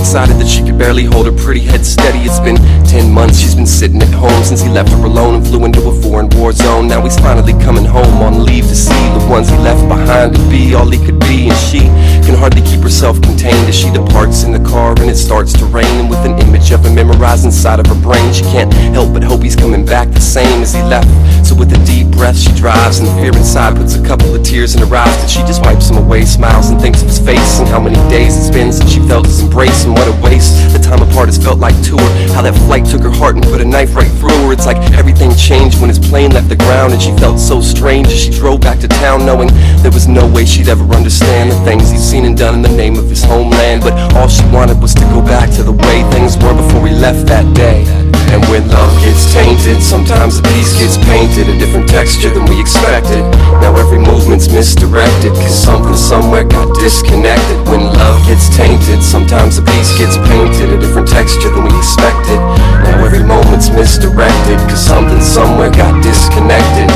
decided that she could barely hold her pretty head steady. It's been 10 months she's been sitting at home since he left her alone and flew into a foreign war zone. Now he's finally coming home on leave to see the ones he left behind to be all he could be. And she can hardly keep herself contained as she departs in the car and it starts to rain. And with an image of him memorized inside of her brain, she can't help but hope he's coming back the same as he left. So with a deep breath she drives, and the fear inside puts a couple of tears in her eyes. But she just wipes them away, smiles and thinks of his face, and how many days it's been since she felt his embrace. And what a waste, the time apart has felt like two. How that flight took her heart and put a knife right through her. It's like everything changed when his plane left the ground, and she felt so strange as she drove back to town, knowing there was no way she'd ever understand the things he'd seen and done in the name of his homeland. But all she wanted was to go back to the way things were before we left that day. And when love gets tainted, sometimes the piece gets painted a different texture than we expected. Now every movement's misdirected, cause something somewhere got disconnected. When love gets tainted, sometimes the piece gets painted a different texture than we expected. Now every moment's misdirected, cause something somewhere got disconnected.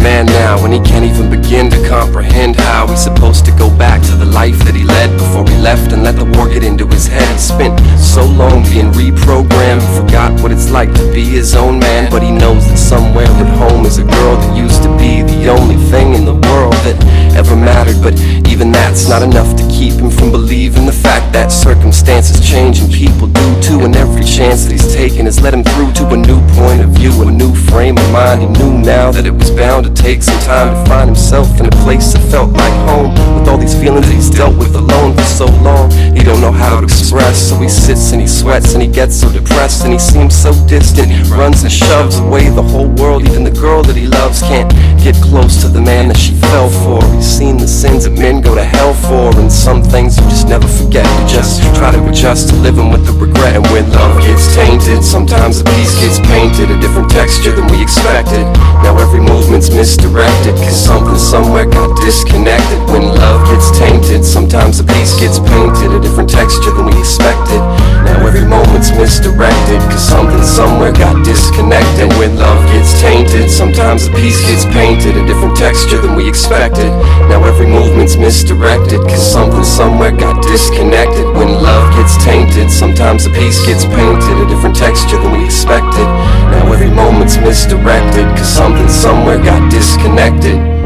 Man now, and he can't even begin to comprehend how he's supposed to go back to the life that he led before he left and let the war get into his head. He spent so long being reprogrammed, he forgot what it's like to be his own man. But he knows that somewhere at home is a girl that used to be the only thing in the world that ever mattered. But even that's not enough to keep him from believing the fact that circumstances change and people do too. And every chance that he's taken has led him through to a new point of view, a new frame of mind. He knew now that it was bound to take some time to find himself in a place that felt like home, with all these feelings that he's dealt with alone for so long. He don't know how to express, so he sits and he sweats and he gets so depressed, and he seems so distant, runs and shoves away the whole world. Even the girl that he loves can't get close to the man that she fell for. He's seen the sins that men go to hell for, and some things you just never forget. You just try to adjust to living with the regret. And when love gets tainted, sometimes the piece gets painted a different texture than we expected. Now every movement's misdirected, cause something somewhere got disconnected. When love gets tainted, sometimes the piece gets painted a different texture than we expected. Now every moment's misdirected, cause something somewhere got disconnected. When love gets tainted, sometimes the piece gets painted a different texture than we expected. Now every movement's misdirected, cause something somewhere got disconnected. When love gets tainted, sometimes the piece gets painted a different texture than we expected. Now every moment's misdirected, cause something somewhere got disconnected.